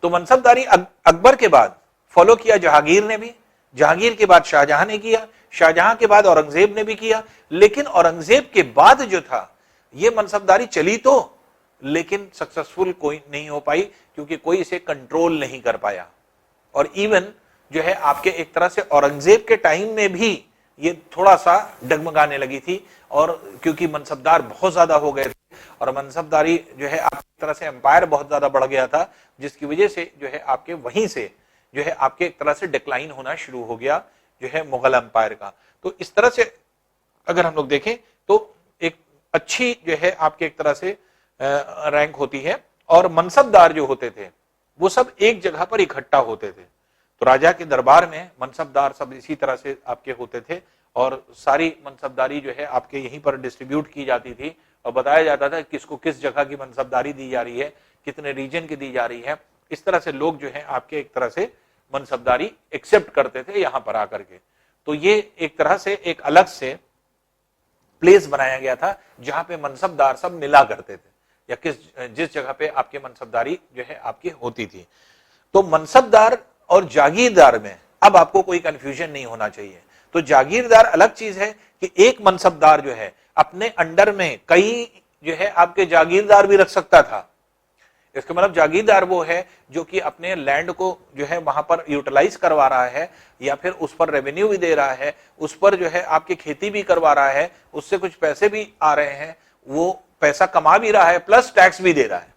तो मनसबदारी अकबर के बाद फॉलो किया जहांगीर ने भी, जहांगीर के बाद शाहजहां ने किया, शाहजहां के बाद औरंगजेब ने भी किया। लेकिन औरंगजेब के बाद जो था ये मनसबदारी चली तो, लेकिन सक्सेसफुल कोई नहीं हो पाई, क्योंकि कोई इसे कंट्रोल नहीं कर पाया। और इवन जो है आपके एक तरह से औरंगजेब के टाइम में भी ये थोड़ा सा डगमगाने लगी थी, और क्योंकि मनसबदार बहुत ज्यादा हो गए थे और मनसबदारी जो है आपकी तरह से एम्पायर बहुत ज्यादा बढ़ गया था, जिसकी वजह से जो है आपके वहीं से जो है आपके एक तरह से डिक्लाइन होना शुरू हो गया जो है मुगल एम्पायर का। तो इस तरह से अगर हम लोग देखें तो एक अच्छी जो है आपके एक तरह से रैंक होती है, और मनसबदार जो होते थे वो सब एक जगह पर इकट्ठा होते थे। तो राजा के दरबार में मनसबदार सब इसी तरह से आपके होते थे, और सारी मनसबदारी जो है आपके यहीं पर डिस्ट्रीब्यूट की जाती थी, और बताया जाता था किसको किस जगह की मनसबदारी दी जा रही है, कितने रीजन की दी जा रही है। इस तरह से लोग जो है आपके एक तरह से मनसबदारी एक्सेप्ट करते थे यहां पर आकर के। तो ये एक तरह से एक अलग से प्लेस बनाया गया था जहां पे मनसबदार सब मिला करते थे, या जिस जगह पे आपके मनसबदारी जो है आपकी होती थी। तो मनसबदार और जागीरदार में अब आपको कोई कंफ्यूजन नहीं होना चाहिए। तो जागीरदार अलग चीज है कि एक मनसबदार जो है अपने अंडर में कई जो है आपके जागीरदार भी रख सकता था। इसका मतलब जागीरदार वो है जो कि अपने लैंड को जो है वहां पर यूटिलाइज करवा रहा है, या फिर उस पर रेवेन्यू भी दे रहा है, उस पर जो है आपकी खेती भी करवा रहा है, उससे कुछ पैसे भी आ रहे हैं, वो पैसा कमा भी रहा है प्लस टैक्स भी दे रहा है।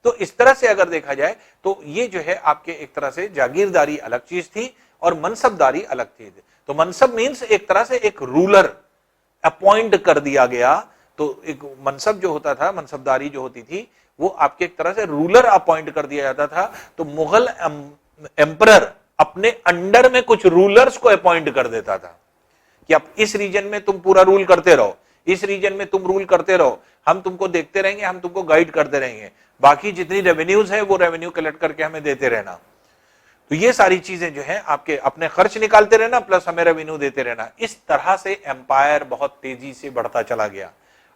तो इस तरह से अगर देखा जाए तो ये जो है आपके एक तरह से जागीरदारी अलग चीज थी और मनसबदारी अलग थी। तो मनसब मीन्स एक तरह से एक रूलर अपॉइंट कर दिया गया। तो एक मनसब जो होता था, मनसबदारी जो होती थी, वो आपके एक तरह से रूलर अपॉइंट कर दिया जाता था। तो मुगल एम्परर अपने अंडर में कुछ रूलर्स को अपॉइंट कर देता था कि अब इस रीजन में तुम पूरा रूल करते रहो, इस रीजन में तुम रूल करते रहो, हम तुमको देखते रहेंगे, हम तुमको गाइड करते रहेंगे, बाकी जितनी रेवेन्यूज है वो रेवेन्यू कलेक्ट करके हमें देते रहना। तो ये सारी चीजें जो है आपके अपने खर्च निकालते रहना प्लस हमें रेवेन्यू देते रहना। इस तरह से एम्पायर बहुत तेजी से बढ़ता चला गया।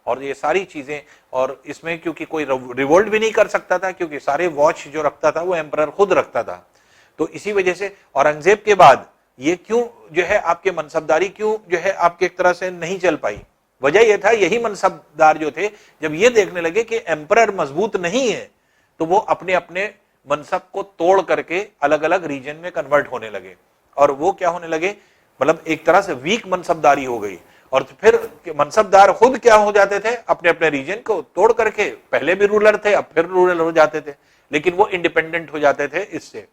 और ये सारी चीजें, और इसमें क्योंकि कोई रिवोल्ट भी नहीं कर सकता था, क्योंकि सारे वॉच जो रखता था वो एम्परर खुद रखता था। तो इसी वजह से औरंगजेब के बाद ये क्यों जो है आपके मनसबदारी क्यों जो है आपके एक तरह से नहीं चल पाई, वजह यह था, यही मनसबदार जो थे जब ये देखने लगे कि एम्परर मजबूत नहीं है, तो वो अपने अपने मनसब को तोड़ करके अलग अलग रीजन में कन्वर्ट होने लगे। और वो क्या होने लगे, मतलब एक तरह से वीक मनसबदारी हो गई। और फिर मनसबदार खुद क्या हो जाते थे, अपने अपने रीजन को तोड़ करके, पहले भी रूलर थे अब फिर रूलर हो जाते थे, लेकिन वो इंडिपेंडेंट हो जाते थे इससे।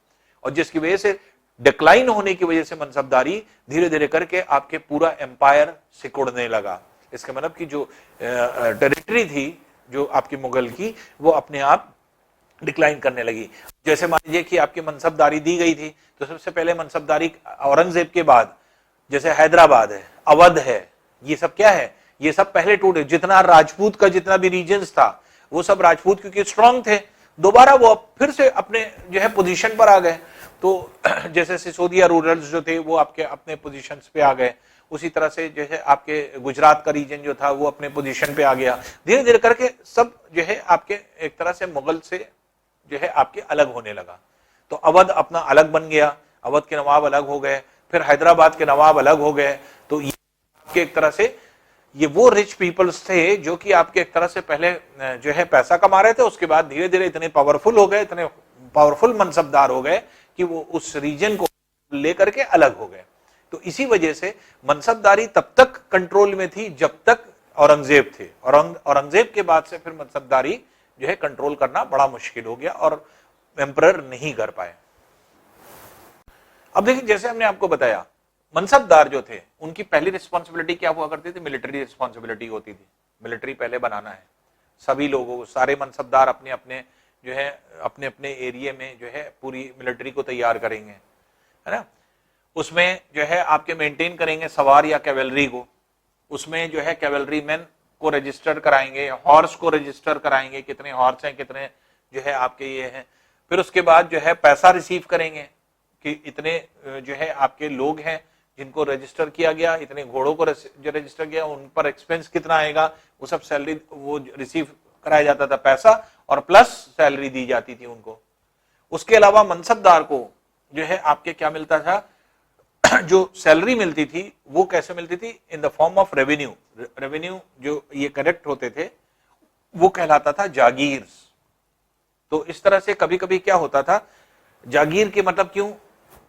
और जिसकी वजह से डिक्लाइन होने की वजह से मनसबदारी धीरे धीरे करके आपके पूरा एम्पायर सिकुड़ने लगा। इसका मतलब कि जो टेरिटरी थी जो आपकी मुगल की, वो अपने आप डिक्लाइन करने लगी। जैसे मान लीजिए कि आपकी मनसबदारी दी गई थी, तो सबसे पहले मनसबदारी औरंगजेब के बाद जैसे हैदराबाद है, अवध है, ये सब क्या है, ये सब पहले टूटे। जितना राजपूत का जितना भी रीजन्स था वो सब राजपूत क्योंकि स्ट्रांग थे, दोबारा वो फिर से अपने जो है पोजीशन पर आ गए। तो जैसे सिसोदिया रूरल्स जो थे वो आपके अपने पोजीशंस पे आ गए, उसी तरह से जैसे आपके गुजरात का रीजन जो था वो अपने पोजीशन पे आ गया। धीरे धीरे करके सब जो है आपके एक तरह से मुगल से जो है आपके अलग होने लगा। तो अवध अपना अलग बन गया, अवध के नवाब अलग हो गए, फिर हैदराबाद के नवाब अलग हो गए। तो ये आपके एक तरह से ये वो रिच पीपल्स थे जो कि आपके एक तरह से पहले जो है पैसा कमा रहे थे, उसके बाद धीरे धीरे इतने पावरफुल हो गए, इतने पावरफुल मनसबदार हो गए कि वो उस रीजन को लेकर के अलग हो गए। तो इसी वजह से मनसबदारी तब तक कंट्रोल में थी जब तक औरंगजेब थे। औरंगजेब के बाद से फिर मनसबदारी जो है कंट्रोल करना बड़ा मुश्किल हो गया और एम्परर नहीं कर पाए। अब देखिए, जैसे हमने आपको बताया, मनसबदार जो थे उनकी पहली रिस्पॉन्सिबिलिटी क्या हुआ करती थी, मिलिट्री रिस्पॉन्सिबिलिटी होती थी। मिलिट्री पहले बनाना है सभी लोगों को, सारे मनसबदार अपने अपने जो है अपने अपने एरिया में जो है पूरी मिलिट्री को तैयार करेंगे, है ना। उसमें जो है आपके मेंटेन करेंगे सवार या कैवेलरी को, उसमें जो है कैवेलरी मैन को रजिस्टर कराएंगे, हॉर्स को रजिस्टर कराएंगे, कितने हॉर्स हैं, कितने जो है आपके ये हैं। फिर उसके बाद जो है पैसा रिसीव करेंगे कि इतने जो है आपके लोग हैं जिनको रजिस्टर किया गया, इतने घोड़ों को जो रजिस्टर किया, उन पर एक्सपेंस कितना आएगा, वो सब सैलरी वो रिसीव कराया जाता था पैसा, और प्लस सैलरी दी जाती थी उनको। उसके अलावा मनसबदार को जो है आपके क्या मिलता था, जो सैलरी मिलती थी वो कैसे मिलती थी, in the form of revenue. Revenue जो ये कलेक्ट होते थे वो कहलाता था जागीर। तो इस तरह से कभी कभी क्या होता था, जागीर के मतलब क्यों,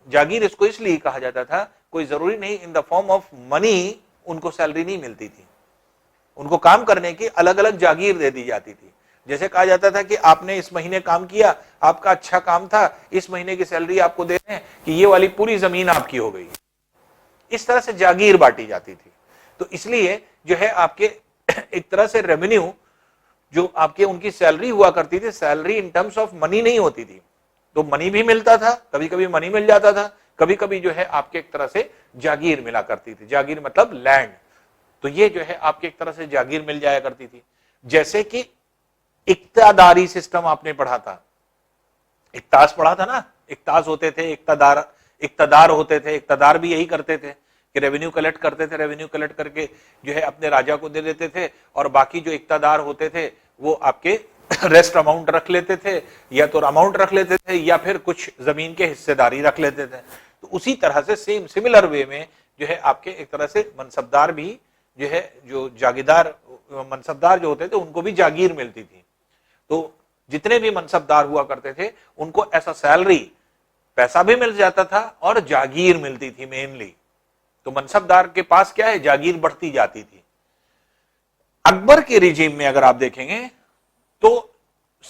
जागीर इसको इसलिए कहा जाता था, कोई जरूरी नहीं in the form of money उनको सैलरी नहीं मिलती थी, उनको काम करने की अलग अलग जागीर दे दी जाती थी। जैसे कहा जाता था कि आपने इस महीने काम किया, आपका अच्छा काम था, इस महीने की सैलरी आपको दे रहे हैं कि ये वाली पूरी जमीन आपकी हो गई। इस तरह से जागीर बांटी जाती थी। तो इसलिए जो है आपके एक तरह से रेवेन्यू जो आपके उनकी सैलरी हुआ करती थी, salary in terms of money नहीं होती थी, तो मनी भी मिलता था, कभी कभी मनी मिल जाता था, कभी कभी जो है आपके एक तरह से जागीर मिला करती थी। जागीर मतलब लैंड, तो ये जो है आपके एक तरह से जागीर मिल जाया करती थी। जैसे कि इक्तादारी सिस्टम आपने पढ़ा था, इक्तास पढ़ा था ना, इक्तास होते थे, इक्तदार होते थे। इक्तदार भी यही करते थे कि रेवेन्यू कलेक्ट करते थे, रेवेन्यू कलेक्ट करके जो है अपने राजा को दे देते थे, और बाकी जो इक्तदार होते थे वो आपके रेस्ट अमाउंट रख लेते थे, या तो अमाउंट रख लेते थे या फिर कुछ जमीन के हिस्सेदारी रख लेते थे। तो उसी तरह से सेम सिमिलर वे में जो है आपके एक तरह से मनसबदार भी जो है, जो जागीरदार मनसबदार जो होते थे उनको भी जागीर मिलती थी। तो जितने भी मनसबदार हुआ करते थे उनको ऐसा सैलरी, पैसा भी मिल जाता था और जागीर मिलती थी मेनली। तो मनसबदार के पास क्या है, जागीर बढ़ती जाती थी। अकबर के रिजीम में अगर आप देखेंगे तो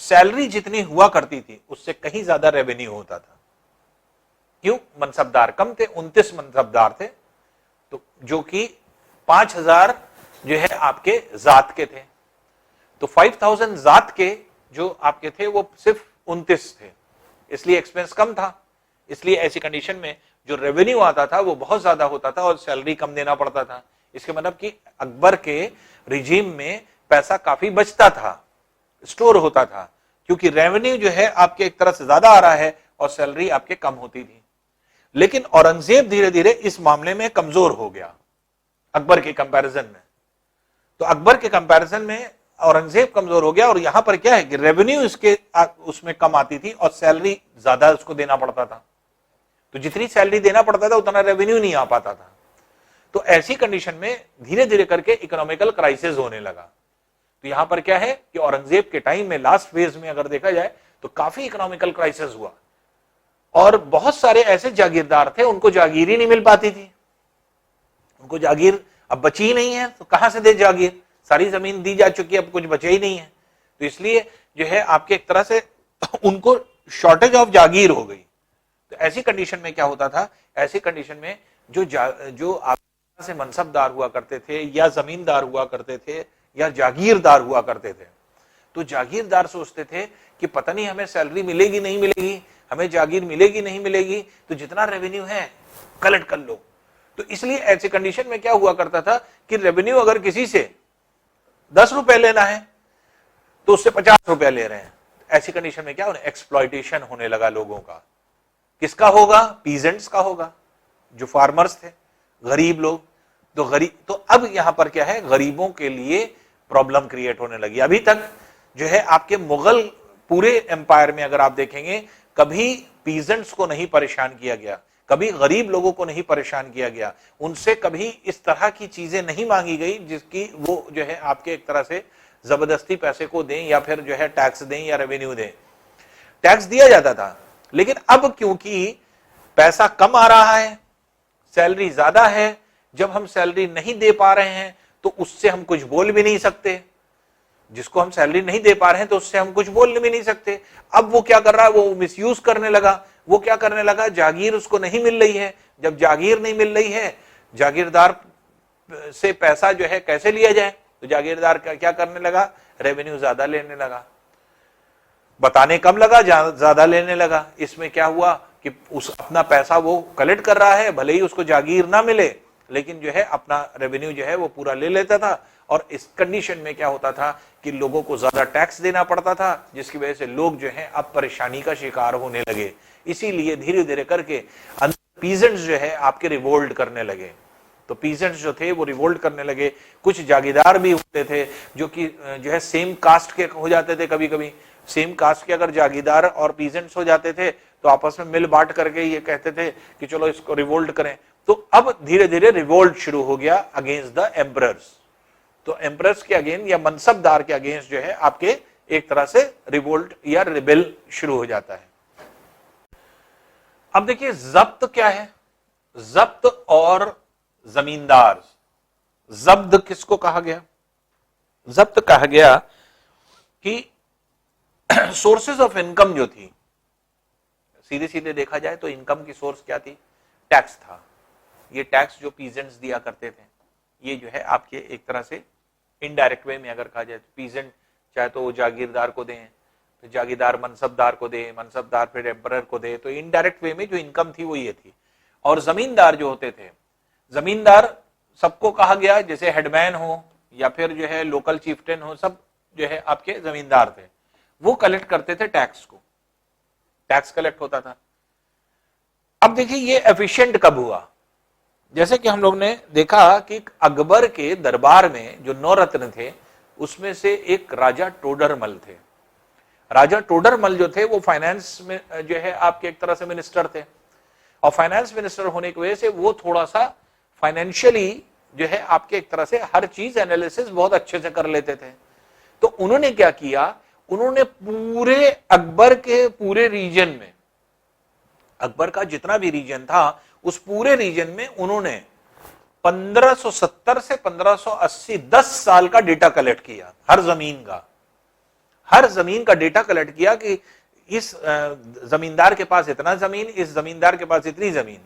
सैलरी जितनी हुआ करती थी उससे कहीं ज्यादा रेवेन्यू होता था। क्यों, मनसबदार कम थे, 29 मनसबदार थे, तो जो कि 5000 जो है आपके जात के थे, तो 5000 जात के जो आपके थे वो सिर्फ 29 थे, इसलिए एक्सपेंस कम था। इसलिए ऐसी कंडीशन में जो रेवेन्यू आता था वो बहुत ज्यादा होता था और सैलरी कम देना पड़ता था। इसके मतलब कि अकबर के रिजीम में पैसा काफी बचता था, स्टोर होता था, क्योंकि रेवेन्यू जो है आपके एक तरह से ज्यादा आ रहा है और सैलरी आपके कम होती थी। लेकिन औरंगजेब धीरे धीरे इस मामले में कमजोर हो गया अकबर के कंपैरिजन में। तो अकबर के कंपैरिजन में औरंगजेब कमजोर हो गया, और यहां पर क्या है कि रेवेन्यू इसके उसमें कम आती थी और सैलरी ज्यादा उसको देना पड़ता था। तो जितनी सैलरी देना पड़ता था उतना रेवेन्यू नहीं आ पाता था। तो ऐसी कंडीशन में धीरे धीरे करके इकोनॉमिकल क्राइसिस होने लगा। तो यहां पर क्या है कि औरंगजेब के टाइम में लास्ट फेज में अगर देखा जाए तो काफी इकोनॉमिकल क्राइसिस हुआ, और बहुत सारे ऐसे जागीरदार थे उनको जागीर ही नहीं मिल पाती थी। उनको जागीर अब बची ही नहीं है, तो कहां से दे जागीर, सारी जमीन दी जा चुकी है, अब कुछ बचे ही नहीं है। तो इसलिए जो है आपके एक तरह से उनको शॉर्टेज ऑफ जागीर हो गई। तो ऐसी कंडीशन में क्या होता था, ऐसी कंडीशन में जो आप से मनसबदार हुआ करते थे या जमींदार हुआ करते थे या जागीरदार हुआ करते थे, तो जागीरदार सोचते थे कि पता नहीं हमें सैलरी मिलेगी नहीं मिलेगी, हमें जागीर मिलेगी नहीं मिलेगी, तो जितना रेवेन्यू है कलेक्ट कर लो। तो इसलिए ऐसी कंडीशन में क्या हुआ करता था कि रेवेन्यू अगर किसी से 10 रुपए लेना है तो उससे 50 रुपए ले रहे हैं। ऐसी कंडीशन में क्या होने, एक्सप्लॉइटेशन होने लगा लोगों का। किसका होगा, पीजेंट्स का होगा, जो फार्मर्स थे, गरीब लोग। तो अब यहां पर क्या है, गरीबों के लिए प्रॉब्लम क्रिएट होने लगी। अभी तक जो है आपके मुगल पूरे एम्पायर में अगर आप देखेंगे, कभी पीजेंट्स को नहीं परेशान किया गया, कभी गरीब लोगों को नहीं परेशान किया गया, उनसे कभी इस तरह की चीजें नहीं मांगी गई जिसकी वो जो है आपके एक तरह से जबरदस्ती पैसे को दें या फिर जो है टैक्स दें या रेवेन्यू दें। टैक्स दिया जाता था, लेकिन अब क्योंकि पैसा कम आ रहा है, सैलरी ज्यादा है, जब हम सैलरी नहीं दे पा रहे हैं तो उससे हम कुछ बोल भी नहीं सकते। जिसको हम सैलरी नहीं दे पा रहे हैं तो उससे हम कुछ बोल भी नहीं सकते। अब वो क्या कर रहा है, वो मिसयूज करने लगा। वो क्या करने लगा, जागीर उसको नहीं मिल रही है। जब जागीर नहीं मिल रही है, जागीरदार से पैसा जो है कैसे लिया जाए, तो जागीरदार क्या करने लगा, रेवेन्यू ज्यादा लेने लगा, बताने कम लगा, ज्यादा लेने लगा। इसमें क्या हुआ कि उस अपना पैसा वो कलेक्ट कर रहा है, भले ही उसको जागीर ना मिले, लेकिन जो है अपना रेवेन्यू जो है वो पूरा ले लेता था। और इस कंडीशन में क्या होता था कि लोगों को ज्यादा टैक्स देना पड़ता था, जिसकी वजह से लोग जो है अब परेशानी का शिकार होने लगे। इसीलिए धीरे धीरे करके पीजेंट्स जो है आपके रिवोल्ट करने लगे। तो पीजेंट्स जो थे वो रिवोल्ट करने लगे। कुछ जागीरदार भी होते थे जो कि जो है सेम कास्ट के हो जाते थे कभी कभी, सेम कास्ट के अगर जागीरदार और पीजेंट्स हो जाते थे तो आपस में मिल बांट करके ये कहते थे कि चलो इसको रिवोल्ट करें। तो अब धीरे धीरे रिवोल्ट शुरू हो गया अगेंस्ट द एम्परर्स। तो एम्परर्स के अगेंस्ट या मनसबदार के अगेंस्ट जो है आपके एक तरह से रिवोल्ट या रिबेल शुरू हो जाता है। अब देखिए जब्त क्या है, जब्त और जमींदार। जब्त किसको कहा गया? जब्त कहा गया कि सोर्सेज ऑफ इनकम जो थी, सीधे सीधे देखा जाए तो इनकम की सोर्स क्या थी? टैक्स था। ये टैक्स जो पीजेंट्स दिया करते थे, ये जो है आपके एक तरह से इनडायरेक्ट वे में अगर कहा जाए तो पीजेंट चाहे तो वो जागीरदार को दें, तो जागीरदार मनसबदार को दे, मनसबदार फिर एम्परर को दे, तो इनडायरेक्ट वे में जो इनकम थी वो ये थी। और जमींदार जो होते थे, जमींदार सबको कहा गया, जैसे हेडमैन हो या फिर जो है लोकल चीफ्टेन हो, सब जो है आपके जमींदार थे। वो कलेक्ट करते थे टैक्स को, टैक्स कलेक्ट होता था। अब देखिए ये एफिशिएंट कब हुआ? जैसे कि हम लोग ने देखा कि अकबर के दरबार में जो 9 रत्न थे उसमें से एक राजा टोडरमल थे। राजा टोडरमल जो थे वो फाइनेंस में जो है आपके एक तरह से मिनिस्टर थे, और फाइनेंस मिनिस्टर होने की वजह से वो थोड़ा सा फाइनेंशियली जो है आपके एक तरह से हर चीज एनालिसिस बहुत अच्छे से कर लेते थे। तो उन्होंने क्या किया, उन्होंने पूरे अकबर के पूरे रीजन में, अकबर का जितना भी रीजन था उस पूरे रीजन में उन्होंने 1570 से 1580 10 साल का डेटा कलेक्ट किया। हर जमीन का डेटा कलेक्ट किया कि इस जमींदार के पास इतना जमीन, इस जमींदार के पास इतनी जमीन,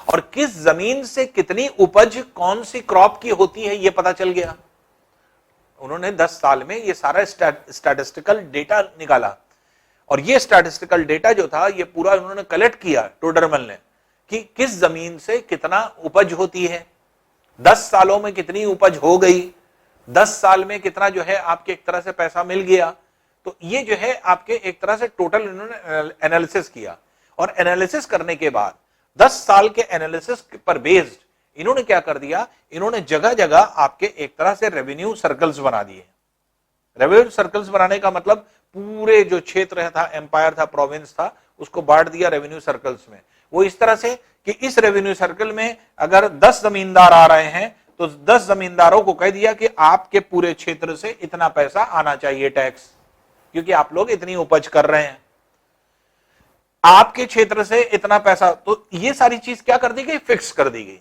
और किस जमीन से कितनी उपज कौन सी क्रॉप की होती है ये पता चल गया। उन्होंने 10 साल में ये सारा स्टैटिस्टिकल डेटा निकाला, और ये स्टैटिस्टिकल डेटा जो था ये पूरा उन्होंने कलेक्ट किया टोडरमल ने, कि किस जमीन से कितना उपज होती है, 10 सालों में कितनी उपज हो गई, 10 साल में कितना जो है आपके एक तरह से पैसा मिल गया। तो ये जो है आपके एक तरह से टोटल इन्होंने एनालिसिस किया, और एनालिसिस करने के बाद 10 साल के एनालिसिस पर बेस्ड इन्होंने क्या कर दिया, इन्होंने जगह जगह आपके एक तरह से रेवेन्यू सर्कल्स बना दिए। रेवेन्यू सर्कल्स बनाने का मतलब पूरे जो क्षेत्र था, एम्पायर था, प्रोविंस था, उसको बांट दिया रेवेन्यू सर्कल्स में। वो इस तरह से कि इस रेवेन्यू सर्कल में अगर 10 जमींदार आ रहे हैं तो 10 जमींदारों को कह दिया कि आपके पूरे क्षेत्र से इतना पैसा आना चाहिए टैक्स, क्योंकि आप लोग इतनी उपज कर रहे हैं, आपके क्षेत्र से इतना पैसा। तो ये सारी चीज क्या कर दी गई, फिक्स कर दी गई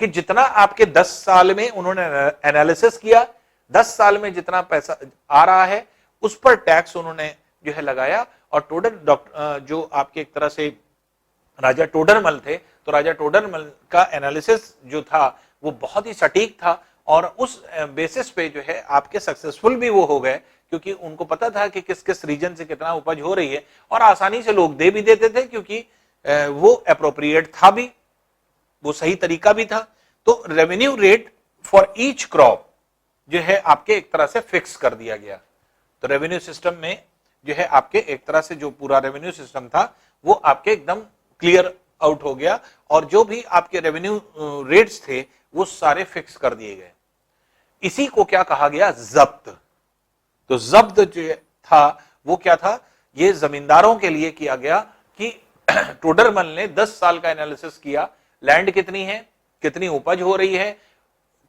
कि जितना आपके 10 साल में उन्होंने एनालिसिस किया, 10 साल में जितना पैसा आ रहा है उस पर टैक्स उन्होंने जो है लगाया। और जो आपके एक तरह से राजा टोडरमल थे, तो राजा टोडरमल का एनालिसिस जो था वो बहुत ही सटीक था, और उस बेसिस पे जो है आपके सक्सेसफुल भी वो हो गए, क्योंकि उनको पता था कि किस किस रीजन से कितना उपज हो रही है, और आसानी से लोग दे भी देते थे, क्योंकि वो अप्रोप्रिएट था भी, वो सही तरीका भी था। तो revenue rate for each crop जो है आपके एक तरह से फिक्स कर दिया गया। तो रेवेन्यू सिस्टम में जो है आपके एक तरह से जो पूरा रेवेन्यू सिस्टम था वो आपके एकदम क्लियर आउट हो गया, और जो भी आपके रेवेन्यू रेट्स थे वो सारे फिक्स कर दिए गए। इसी को क्या कहा गया, जब्त। तो जब्त जो था वो क्या था, ये जमींदारों के लिए किया गया कि टोडरमल ने 10 साल का एनालिसिस किया, लैंड कितनी है, कितनी उपज हो रही है,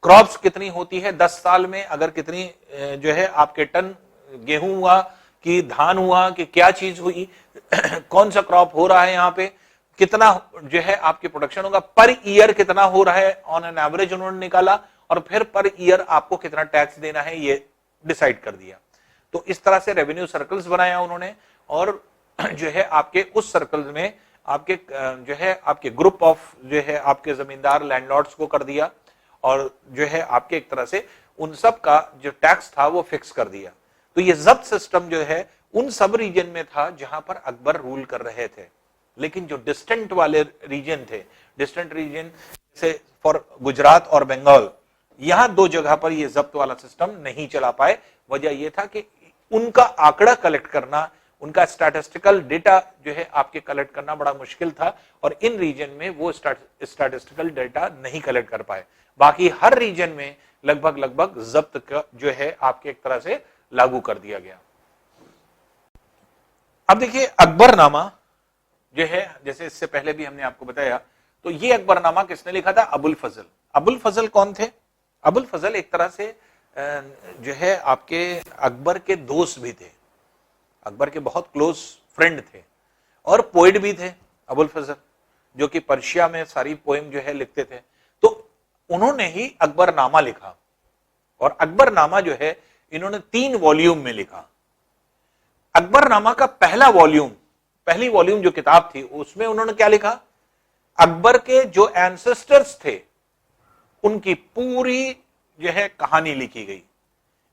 क्रॉप्स कितनी होती है 10 साल में, अगर कितनी जो है आपके टन गेहूं हुआ कि धान हुआ कि क्या चीज हुई, कौन सा क्रॉप हो रहा है, यहाँ पे कितना जो है आपकी प्रोडक्शन होगा, पर ईयर कितना हो रहा है ऑन एन एवरेज उन्होंने निकाला, और फिर पर ईयर आपको कितना टैक्स देना है ये डिसाइड कर दिया। तो इस तरह से रेवेन्यू सर्कल्स बनाया उन्होंने, और जो है आपके उस सर्कल में आपके जो है आपके ग्रुप ऑफ जो है आपके जमींदार लैंडलॉर्ड्स को कर दिया, और जो है आपके एक तरह से उन सब का जो टैक्स था वो फिक्स कर दिया। तो ये जब्त सिस्टम जो है उन सब रीजन में था जहां पर अकबर रूल कर रहे थे, लेकिन जो डिस्टेंट वाले रीजन थे, डिस्टेंट रीजन जैसे फॉर गुजरात और बंगाल, यहां 2 जगह पर ये जब्त वाला सिस्टम नहीं चला पाए। वजह यह था कि उनका आंकड़ा कलेक्ट करना, उनका स्टैटिस्टिकल डेटा जो है आपके कलेक्ट करना बड़ा मुश्किल था, और इन रीजन में वो स्टैटिस्टिकल डेटा नहीं कलेक्ट कर पाए। बाकी हर रीजन में लगभग जब्त का जो है आपके एक तरह से लागू कर दिया गया। अब देखिए अकबरनामा जो है, जैसे इससे पहले भी हमने आपको बताया, तो ये अकबरनामा किसने लिखा था? अबुल फजल। अबुल फजल कौन थे? अबुल फजल एक तरह से जो है आपके अकबर के दोस्त भी थे, अकबर के बहुत क्लोज फ्रेंड थे और पोइट भी थे अबुल फजल, जो कि पर्शिया में सारी पोएम जो है लिखते थे। तो उन्होंने ही अकबरनामा लिखा और अकबरनामा जो है इन्होंने 3 वॉल्यूम में लिखा। अकबरनामा का पहला वॉल्यूम, पहली वॉल्यूम जो किताब थी, उसमें उन्होंने क्या लिखा? अकबर के जो एंसेस्टर्स थे उनकी पूरी जो है कहानी लिखी गई।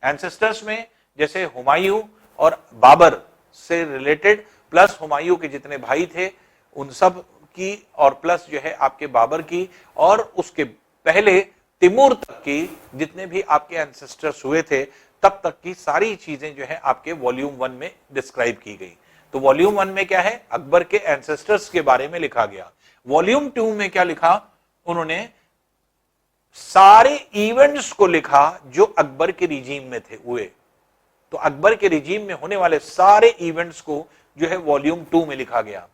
एंसेस्टर्स में जैसे हुमायूं और बाबर से रिलेटेड, प्लस हुमायूं के जितने भाई थे उन सब की, और प्लस जो है आपके बाबर की, और उसके पहले तिमूर तक की जितने भी आपके एंसेस्टर्स हुए थे तब तक की सारी चीजें जो है आपके वॉल्यूम 1 में डिस्क्राइब की गई। तो वॉल्यूम 1 में क्या है? अकबर के एंसेस्टर्स के बारे में लिखा गया। वॉल्यूम 2 में क्या लिखा उन्होंने? सारे इवेंट्स को लिखा जो अकबर के रिजीम में थे हुए। तो अकबर के रिजीम में होने वाले सारे इवेंट्स को जो है वॉल्यूम 2 में लिखा गया।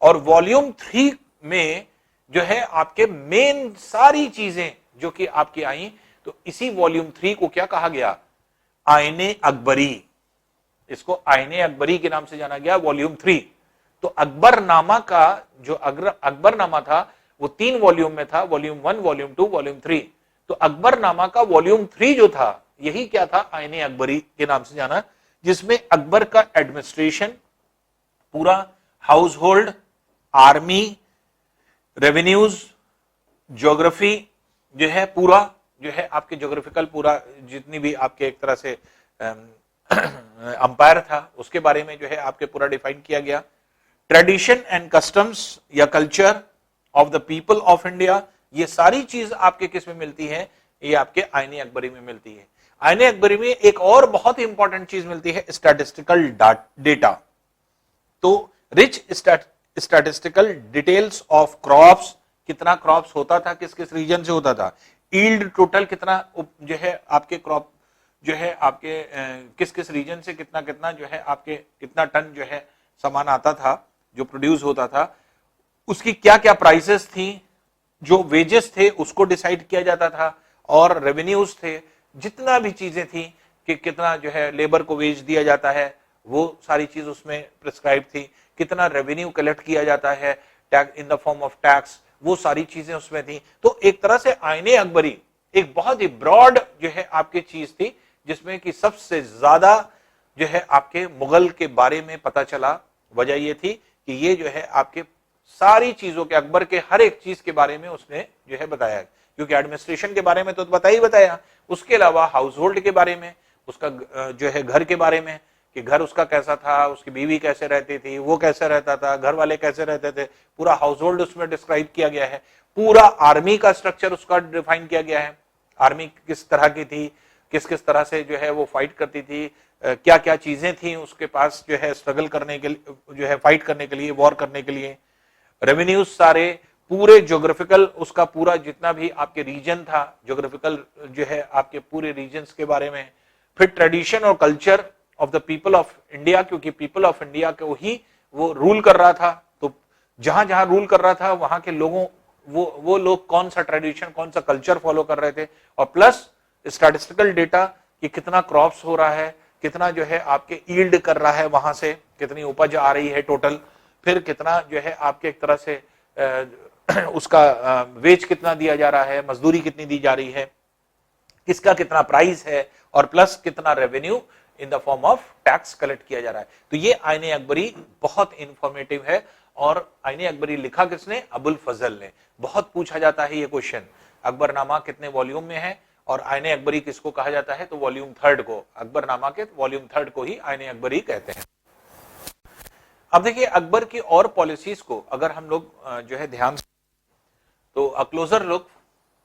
और वॉल्यूम 3 में जो है आपके मेन सारी चीजें जो कि आपकी आई, तो इसी वॉल्यूम 3 को क्या कहा गया? आईने अकबरी। इसको आईने अकबरी के नाम से जाना गया, वॉल्यूम 3। तो अकबरनामा का जो अकबरनामा था वो 3 वॉल्यूम में था, वॉल्यूम 1, वॉल्यूम 2, वॉल्यूम 3। तो अकबरनामा का वॉल्यूम 3 जो था, यही क्या था? आईने अकबरी के नाम से जाना, जिसमें अकबर का एडमिनिस्ट्रेशन पूरा, house hold, army, revenues, geography जो है पूरा, जो है आपके ज्योग्राफिकल पूरा जितनी भी आपके एक तरह से अंपायर था उसके बारे में जो है आपके पूरा डिफाइन किया गया। ट्रेडिशन एंड कस्टम्स या culture of the people of India, ये सारी चीज आपके किस में मिलती है? ये आपके आईने अकबरी में मिलती है। आईने अकबरी में एक और बहुत ही इंपॉर्टेंट चीज मिलती है, स्टैटिस्टिकल डेटा। तो rich statistical details of crops, कितना क्रॉप्स होता था, किस किस रीजन से होता था, ईल्ड टोटल कितना जो है आपके क्रॉप जो है आपके किस किस रीजन से कितना कितना जो है आपके कितना टन जो है सामान आता था जो प्रोड्यूस होता था, उसकी क्या क्या प्राइसेस थी, जो वेजेस थे उसको डिसाइड किया जाता था, और रेवेन्यूज थे, जितना भी चीजें थी कि कितना जो है लेबर को वेज दिया जाता है वो सारी चीज उसमें प्रिस्क्राइब थी, कितना रेवेन्यू कलेक्ट किया जाता है in the form of tax, वो सारी चीजें उसमें थी। तो एक तरह से आईने अकबरी एक बहुत ही ब्रॉड जो है आपकी चीज थी, जिसमें कि सबसे ज्यादा जो है आपके मुगल के बारे में पता चला। वजह ये थी कि ये जो है आपके सारी चीजों के, अकबर के हर एक चीज के बारे में उसने जो है बताया, क्योंकि एडमिनिस्ट्रेशन के बारे में तो बताया, उसके अलावा हाउस होल्ड के बारे में, उसका जो है घर के बारे में कि घर उसका कैसा था, उसकी बीवी कैसे रहती थी, वो कैसे रहता था, घर वाले कैसे रहते थे, पूरा हाउस होल्ड उसमें डिस्क्राइब किया गया है। पूरा आर्मी का स्ट्रक्चर उसका डिफाइन किया गया है, आर्मी किस तरह की थी, किस किस तरह से जो है वो फाइट करती थी, क्या क्या चीजें थी उसके पास जो है स्ट्रगल करने के लिए, जो है फाइट करने के लिए, वॉर करने के लिए। रेवेन्यूज सारे पूरे ज्योग्राफिकल, उसका पूरा जितना भी आपके रीजन था ज्योग्राफिकल जो है आपके पूरे रीजन्स के बारे में। फिर ट्रेडिशन और culture of the people of India, क्योंकि पीपल ऑफ इंडिया को ही वो रूल कर रहा था, तो जहां जहां रूल कर रहा था वहां के लोगों वो लोग कौन सा ट्रेडिशन, कौन सा कल्चर फॉलो कर रहे थे, और प्लस स्टैटिस्टिकल डेटा कि कितना क्रॉप्स हो रहा है, कितना जो है आपके ईल्ड कर रहा है, वहां से कितनी उपज आ रही है टोटल, फिर कितना जो है आपके एक तरह से उसका वेज कितना दिया जा रहा है, मजदूरी कितनी दी जा रही है, किसका कितना प्राइस है, और प्लस कितना revenue in the form of tax collect किया जा रहा है। तो ये आईने अकबरी बहुत इंफॉर्मेटिव है। और आईने अकबरी लिखा किसने? अबुल फजल ने। बहुत पूछा जाता है ये क्वेश्चन, अकबरनामा कितने वॉल्यूम में है और आईने अकबरी किसको कहा जाता है? तो वॉल्यूम 3 को, अकबरनामा के वॉल्यूम 3 को ही आईने अकबरी कहते हैं। अब देखिए अकबर की और पॉलिसीज को अगर हम लोग जो है ध्यान से, तो a closer look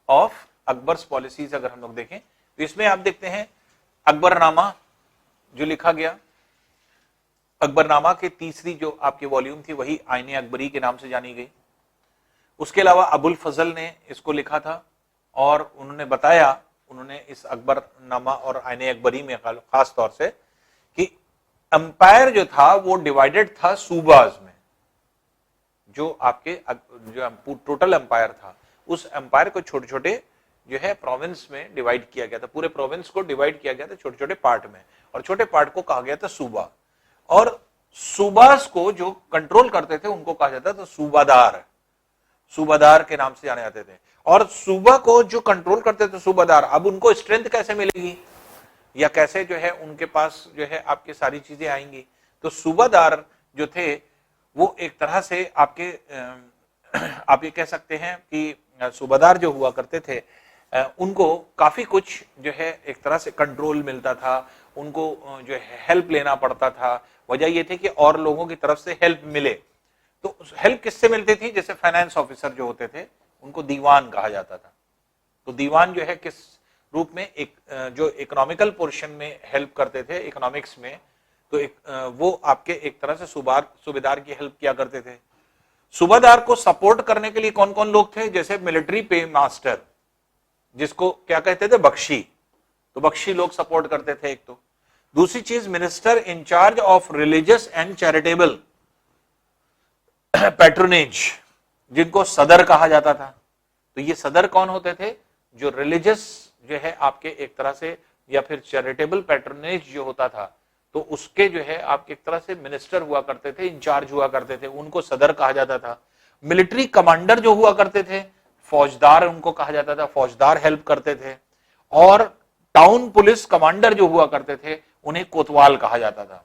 of Akbar's policies अगर हम लोग देखें तो इसमें आप देखते हैं अकबरनामा जो लिखा गया, अकबरनामा के तीसरी जो आपकी वॉल्यूम थी वही आईने अकबरी के नाम से जानी गई। उसके अलावा अबुल फजल ने इसको लिखा था और उन्होंने बताया, उन्होंने इस अकबरनामा और आईने अकबरी में खास तौर से कि एम्पायर जो था वो डिवाइडेड था सूबाज में। जो आपके जो टोटल एम्पायर था, उस एम्पायर को छोटे छोटे जो है प्रोविंस में डिवाइड किया गया था। पूरे प्रोविंस को डिवाइड किया गया था छोटे छोटे पार्ट में, और छोटे पार्ट को कहा गया था सूबा। और सूबास को जो कंट्रोल करते थे उनको कहा जाता था सूबादार। सूबादार के नाम से जाने जाते थे। और सूबा को जो कंट्रोल करते थे सूबादार, अब उनको स्ट्रेंथ कैसे मिलेगी या कैसे जो है उनके पास जो है आपके सारी चीजें आएंगी। तो सूबादार जो थे वो एक तरह से आपके आप ये कह सकते हैं कि सूबादार जो हुआ करते थे उनको काफी कुछ जो है एक तरह से कंट्रोल मिलता था, उनको जो है हेल्प लेना पड़ता था। वजह ये थी कि और लोगों की तरफ से हेल्प मिले। तो हेल्प किससे मिलती थी? जैसे फाइनेंस ऑफिसर जो होते थे उनको दीवान कहा जाता था। तो दीवान जो है किस रूप में, एक जो इकोनॉमिकल पोर्शन में हेल्प करते थे इकोनॉमिक्स में, तो वो आपके एक तरह से सूबेदार की हेल्प किया करते थे। सूबेदार को सपोर्ट करने के लिए कौन कौन लोग थे? जैसे मिलिट्री पे मास्टर, जिसको क्या कहते थे? बख्शी। तो बख्शी लोग सपोर्ट करते थे एक तो। दूसरी चीज, minister in charge of religious and charitable patronage, जिनको सदर कहा जाता था। तो ये सदर कौन होते थे? जो रिलीजियस जो है आपके एक तरह से, या फिर चैरिटेबल पैट्रोनेज जो होता था, तो उसके जो है आपके एक तरह से मिनिस्टर हुआ करते थे, इंचार्ज हुआ करते थे, उनको सदर कहा जाता था। मिलिट्री कमांडर जो हुआ करते थे, फौजदार उनको कहा जाता था, फौजदार हेल्प करते थे। और टाउन पुलिस कमांडर जो हुआ करते थे उन्हें कोतवाल कहा जाता था।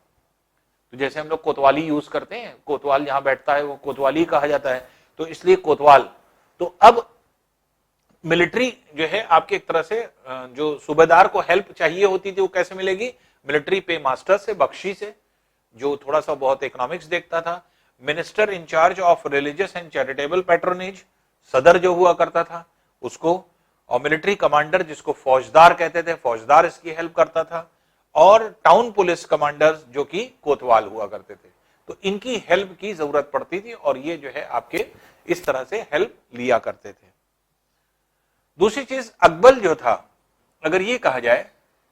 तो जैसे हम लोग कोतवाली यूज करते हैं, कोतवाल जहां बैठता है वो कोतवाली कहा जाता है, तो इसलिए कोतवाल। तो अब मिलिट्री जो है आपके एक तरह से जो सूबेदार को हेल्प चाहिए होती थी वो कैसे मिलेगी? मिलिट्री पे मास्टर से, बख्शी से, जो थोड़ा सा बहुत इकोनॉमिक्स देखता था। Minister in charge of religious and charitable patronage, सदर जो हुआ करता था उसको। और मिलिट्री कमांडर जिसको फौजदार कहते थे, फौजदार इसकी हेल्प करता था। और टाउन पुलिस कमांडर जो कि कोतवाल हुआ करते थे। तो इनकी हेल्प की जरूरत पड़ती थी और ये जो है आपके इस तरह से हेल्प लिया करते थे। दूसरी चीज, अकबर जो था, अगर ये कहा जाए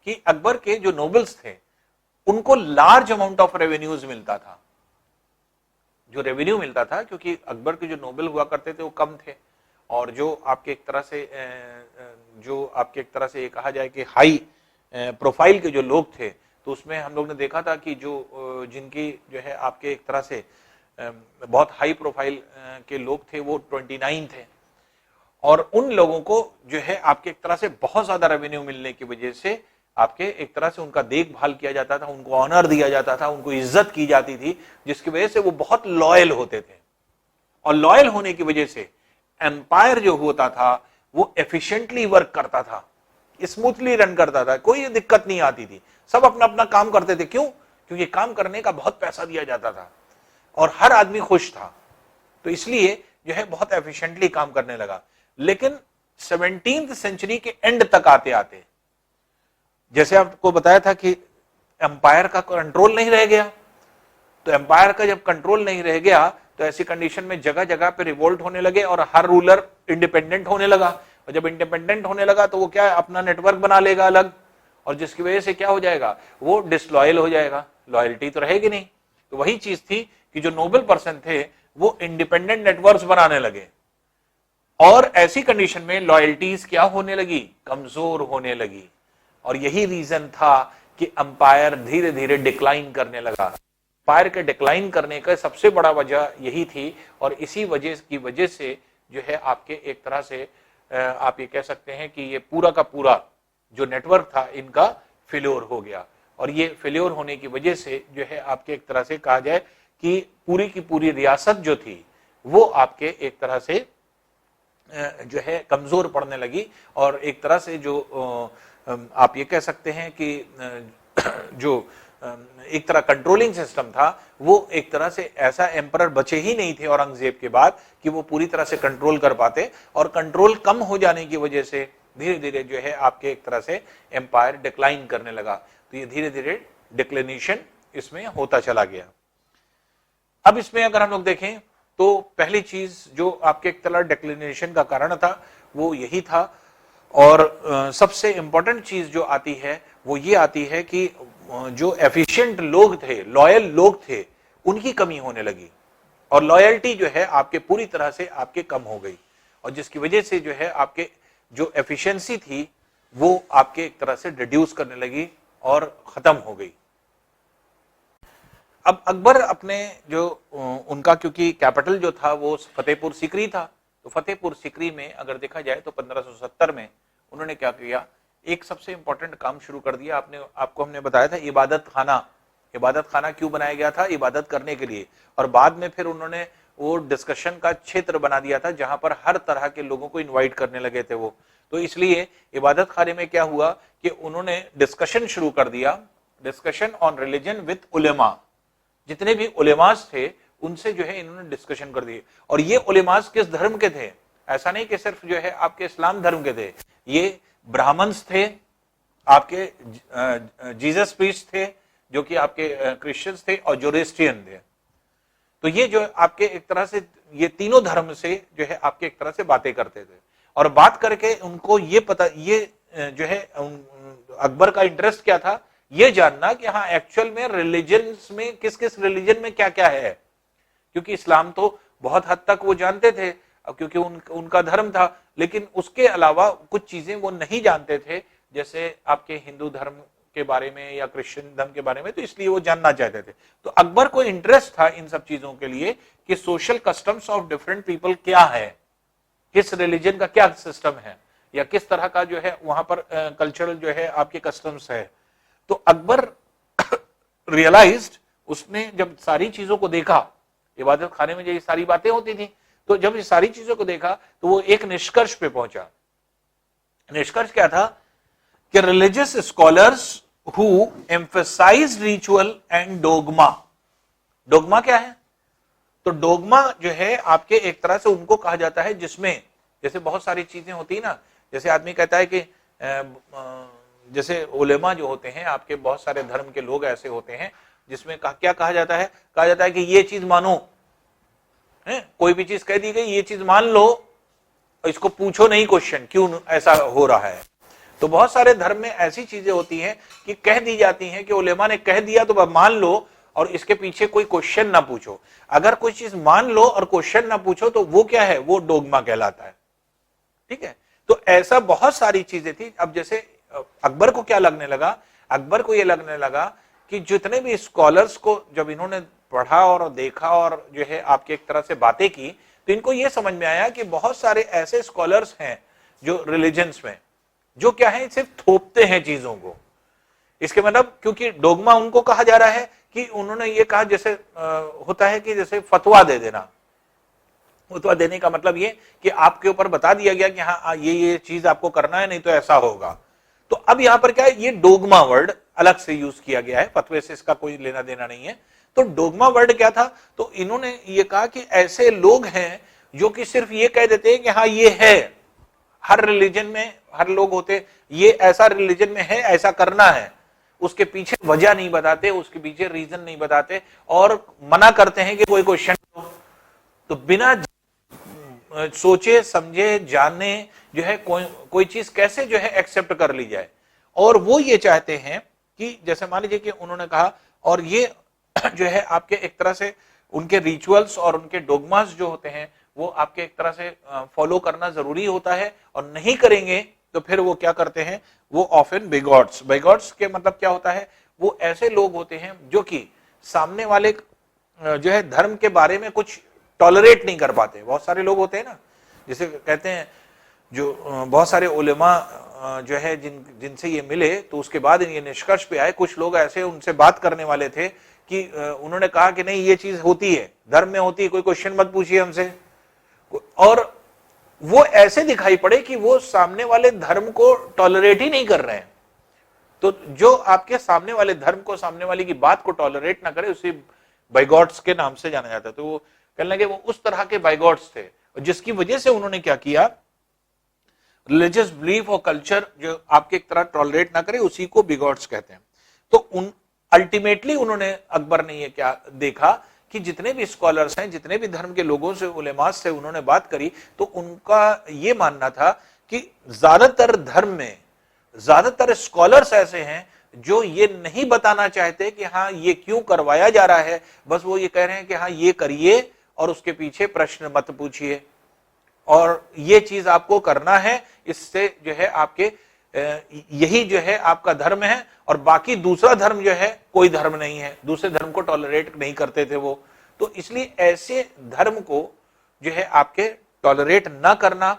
कि अकबर के जो नोबल्स थे उनको लार्ज अमाउंट ऑफ रेवेन्यूज मिलता था। जो रेवेन्यू मिलता था, क्योंकि अकबर के जो नोबल हुआ करते थे वो कम थे, और जो आपके एक तरह से ये कहा जाए कि हाई प्रोफाइल के जो लोग थे, तो उसमें हम लोग ने देखा था कि जो जिनकी जो है आपके एक तरह से बहुत हाई प्रोफाइल के लोग थे वो 29 थे। और उन लोगों को जो है आपके एक तरह से बहुत ज्यादा रेवेन्यू मिलने की वजह से आपके एक तरह से उनका देखभाल किया जाता था, उनको ऑनर दिया जाता था, उनको इज्जत की जाती थी, जिसकी वजह से वो बहुत लॉयल होते थे। और लॉयल होने की वजह से एम्पायर जो होता था वो एफिशिएंटली वर्क करता था, स्मूथली रन करता था, कोई दिक्कत नहीं आती थी, सब अपना अपना काम करते थे। क्यों? क्योंकि काम करने का बहुत पैसा दिया जाता था और हर आदमी खुश था, तो इसलिए जो है बहुत एफिशिएंटली काम करने लगा। लेकिन 17वीं सेंचुरी के एंड तक आते आते, जैसे आपको बताया था कि एम्पायर का कंट्रोल नहीं रह गया, तो एम्पायर का जब कंट्रोल नहीं रह गया तो ऐसी कंडीशन में जगह जगह पे रिवोल्ट होने लगे और हर रूलर इंडिपेंडेंट होने लगा। और जब इंडिपेंडेंट होने लगा तो वो क्या, अपना नेटवर्क बना लेगा अलग, और जिसकी वजह से क्या हो जाएगा, वो डिसलॉयल हो जाएगा, लॉयल्टी तो रहेगी नहीं। तो वही चीज थी कि जो नोबल पर्सन थे वो इंडिपेंडेंट नेटवर्क्स बनाने लगे, और ऐसी कंडीशन में लॉयल्टीज क्या होने लगी, कमजोर होने लगी। और यही रीजन था कि अंपायर धीरे धीरे डिक्लाइन करने लगा। अंपायर के डिक्लाइन करने का सबसे बड़ा वजह यही थी, और इसी वजह की वजह से जो है आपके एक तरह से आप ये कह सकते हैं कि ये पूरा का पूरा जो नेटवर्क था इनका फेल्योर हो गया। और ये फेल्योर होने की वजह से जो है आपके एक तरह से कहा जाए कि पूरी की पूरी रियासत जो थी वो आपके एक तरह से जो है कमजोर पड़ने लगी, और एक तरह से जो आप ये कह सकते हैं कि जो एक तरह कंट्रोलिंग सिस्टम था वो एक तरह से ऐसा एम्परर बचे ही नहीं थे औरंगजेब के बाद कि वो पूरी तरह से कंट्रोल कर पाते। और कंट्रोल कम हो जाने की वजह से धीरे धीरे जो है आपके एक तरह से एम्पायर डिक्लाइन करने लगा। तो ये धीरे धीरे डिक्लिनेशन इसमें होता चला गया। अब इसमें अगर हम लोग देखें तो पहली चीज जो आपके एक तरह डिक्लिनेशन का कारण था वो यही था। और सबसे इंपॉर्टेंट चीज जो आती है वो ये आती है कि जो एफिशिएंट लोग थे, लॉयल लोग थे, उनकी कमी होने लगी और लॉयल्टी जो है आपके पूरी तरह से आपके कम हो गई और जिसकी वजह से जो है आपके जो एफिशिएंसी थी वो आपके एक तरह से रिड्यूस करने लगी और खत्म हो गई। अब अकबर अपने जो उनका क्योंकि कैपिटल जो था वो फतेहपुर सीकरी था, तो फतेहपुर सीकरी में अगर देखा जाए तो 1570 में उन्होंने क्या किया, एक सबसे इंपॉर्टेंट काम शुरू कर दिया। आपको हमने बताया था इबादत खाना क्यों बनाया गया था, इबादत करने के लिए, और बाद में फिर उन्होंने वो डिस्कशन का क्षेत्र बना दिया था जहां पर हर तरह के लोगों को इनवाइट करने लगे थे वो। तो इसलिए इबादत खाने में क्या हुआ कि उन्होंने डिस्कशन शुरू कर दिया, डिस्कशन ऑन रिलीजन विद उलेमा। जितने भी उलेमास थे उनसे जो है इन्होंने डिस्कशन कर दिए, और ये उलेमास किस धर्म के थे, ऐसा नहीं कि सिर्फ जो है आपके इस्लाम धर्म के थे, ये ब्राह्मण्स थे, आपके जीसस प्रीस्ट थे जो कि आपके क्रिश्चियंस थे और जोरेस्ट्रियन थे। तो ये जो आपके एक तरह से ये तीनों धर्म से जो है आपके एक तरह से बातें करते थे और बात करके उनको ये पता, ये जो है अकबर का इंटरेस्ट क्या था, ये जानना कि हाँ एक्चुअल में रिलीजन्स में किस किस रिलीजन में क्या क्या है, क्योंकि इस्लाम तो बहुत हद तक वो जानते थे क्योंकि उनका धर्म था, लेकिन उसके अलावा कुछ चीजें वो नहीं जानते थे, जैसे आपके हिंदू धर्म के बारे में या क्रिश्चियन धर्म के बारे में, तो इसलिए वो जानना चाहते थे। तो अकबर को इंटरेस्ट था इन सब चीजों के लिए कि social customs of different people क्या है, किस रिलीजन का क्या सिस्टम है या किस तरह का जो है वहां पर कल्चरल जो है आपके कस्टम्स है। तो अकबर रियलाइज्ड, उसने जब सारी चीजों को देखा, इबादत खाने में जो ये सारी बातें होती थी, तो जब ये सारी चीजों को देखा तो वो एक निष्कर्ष पे पहुंचा। निष्कर्ष क्या था कि religious scholars who emphasize ritual and dogma. Dogma क्या है, तो डोगमा जो है आपके एक तरह से उनको कहा जाता है जिसमें जैसे बहुत सारी चीजें होती है ना, जैसे आदमी कहता है कि जैसे उलेमा जो होते हैं आपके, बहुत सारे धर्म के लोग ऐसे होते हैं जिसमें क्या कहा जाता है, कहा जाता है कि ये चीज मानो है, कोई भी चीज कह दी गई ये चीज मान लो, इसको पूछो नहीं क्वेश्चन क्यों ऐसा हो रहा है। तो बहुत सारे धर्म में ऐसी चीजें होती हैं कि कह दी जाती हैं कि उलेमा ने कह दिया तो मान लो और इसके पीछे कोई क्वेश्चन ना पूछो। अगर कोई चीज मान लो और क्वेश्चन ना पूछो तो वो क्या है, वो डोगमा कहलाता है। ठीक है, तो ऐसा बहुत सारी चीजें थी। अब जैसे अकबर को क्या लगने लगा, अकबर को ये लगने लगा कि जितने भी स्कॉलर्स को जब इन्होंने पढ़ा और देखा और जो है आपके एक तरह से बातें की, तो इनको ये समझ में आया कि बहुत सारे ऐसे स्कॉलर्स हैं जो रिलीजन्स में जो क्या है सिर्फ थोपते हैं चीजों को। इसके मतलब क्योंकि डोगमा उनको कहा जा रहा है कि उन्होंने ये कहा, जैसे होता है कि जैसे फतवा दे देना, फतवा देने का मतलब ये कि आपके ऊपर बता दिया गया कि हाँ ये चीज आपको करना है, नहीं तो ऐसा होगा। तो अब यहां पर क्या है, ये डोगमा वर्ड अलग से यूज किया गया है, फतवे से इसका कोई लेना देना नहीं है। तो डोगमा वर्ड क्या था, तो इन्होंने ये कहा कि ऐसे लोग हैं जो कि सिर्फ ये कह देते हैं कि हाँ ये है, हर रिलीजन में हर लोग होते, ये ऐसा रिलीजन में है, ऐसा करना है, उसके पीछे वजह नहीं बताते, उसके पीछे रीजन नहीं बताते और मना करते हैं कि कोई क्वेश्चन हो। तो बिना सोचे समझे जाने जो है कोई चीज कैसे जो है एक्सेप्ट कर ली जाए। और वो ये चाहते हैं कि जैसे मान लीजिए कि उन्होंने कहा, और ये जो है आपके एक तरह से उनके रिचुअल्स और उनके डोगमास जो होते हैं वो आपके एक तरह से फॉलो करना जरूरी होता है, और नहीं करेंगे तो फिर वो क्या करते हैं, वो ऑफन बिगॉट्स। बिगॉट्स के मतलब क्या होता है, वो ऐसे लोग होते हैं जो कि सामने वाले जो है धर्म के बारे में कुछ टॉलरेट नहीं कर पाते। बहुत सारे लोग होते हैं ना, जिसे कहते हैं जो बहुत सारे उलेमा जो है जिनसे ये मिले तो उसके बाद ये निष्कर्ष पे आए, कुछ लोग ऐसे उनसे बात करने वाले थे कि उन्होंने कहा कि नहीं ये चीज होती है, धर्म में होती है, कोई क्वेश्चन मत पूछिए हमसे। और वो ऐसे दिखाई पड़े कि वो सामने वाले धर्म को टॉलरेट ही नहीं कर रहे हैं। तो जो आपके सामने वाले धर्म को, सामने वाले की बात को टॉलरेट ना करे, उसे बाइगॉट्स के नाम से जाना जाता है। तो वो कहने लगे वो उस तरह के बाइगॉट्स थे, जिसकी वजह से उन्होंने क्या किया, रिलीजियस बिलीफ और कल्चर जो आपके एक तरह टॉलरेट ना करे उसी को बिगॉट्स कहते हैं। तो अल्टीमेटली उन्होंने, अकबर ने ये क्या देखा कि जितने भी स्कॉलर्स हैं, जितने भी धर्म के लोगों से, उलेमास से उन्होंने बात करी, तो उनका ये मानना था कि ज्यादातर धर्म में ज्यादातर स्कॉलर्स ऐसे हैं जो ये नहीं बताना चाहते कि हाँ ये क्यों करवाया जा रहा है, बस वो ये कह रहे हैं कि हाँ ये करिए और उसके पीछे प्रश्न मत पूछिए और ये चीज आपको करना है, इससे जो है आपके यही जो है आपका धर्म है और बाकी दूसरा धर्म जो है कोई धर्म नहीं है, दूसरे धर्म को टॉलरेट नहीं करते थे वो। तो इसलिए ऐसे धर्म को जो है आपके टॉलरेट ना करना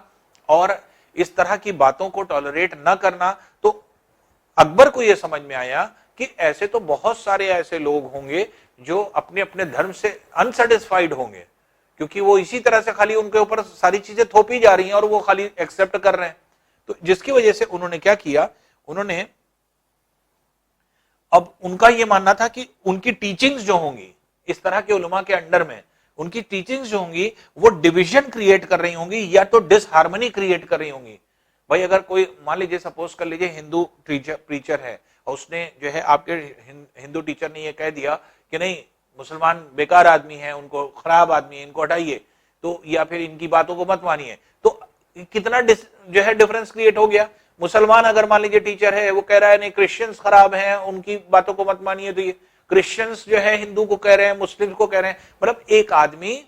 और इस तरह की बातों को टॉलरेट ना करना, तो अकबर को यह समझ में आया कि ऐसे तो बहुत सारे ऐसे लोग होंगे जो अपने अपने धर्म से अनसेटिस्फाइड होंगे, क्योंकि वो इसी तरह से खाली उनके ऊपर सारी चीजें थोपी जा रही हैं और वो खाली एक्सेप्ट कर रहे हैं। तो जिसकी वजह से उन्होंने क्या किया, उन्होंने अब उनका यह मानना था कि उनकी टीचिंग्स जो होंगी इस तरह के उलमा के अंडर में, उनकी टीचिंग्स जो होंगी वो डिवीजन क्रिएट कर रही होंगी या तो डिसहार्मनी क्रिएट कर रही होंगी। भाई अगर कोई मान लीजिए सपोज कर लीजिए हिंदू प्रीचर है और उसने जो है आपके हिंदू टीचर ने ये कह दिया कि नहीं मुसलमान बेकार आदमी है, उनको खराब आदमी है, इनको हटाइए, तो या फिर इनकी बातों को मत मानिए, तो कितना जो है डिफरेंस क्रिएट हो गया। मुसलमान अगर मान लीजिए टीचर है वो कह रहा है नहीं क्रिश्चियंस खराब हैं, उनकी बातों को मत मानिए, तो ये क्रिश्चियंस जो है हिंदू को कह रहे हैं, मुस्लिम को कह रहे हैं, मतलब एक आदमी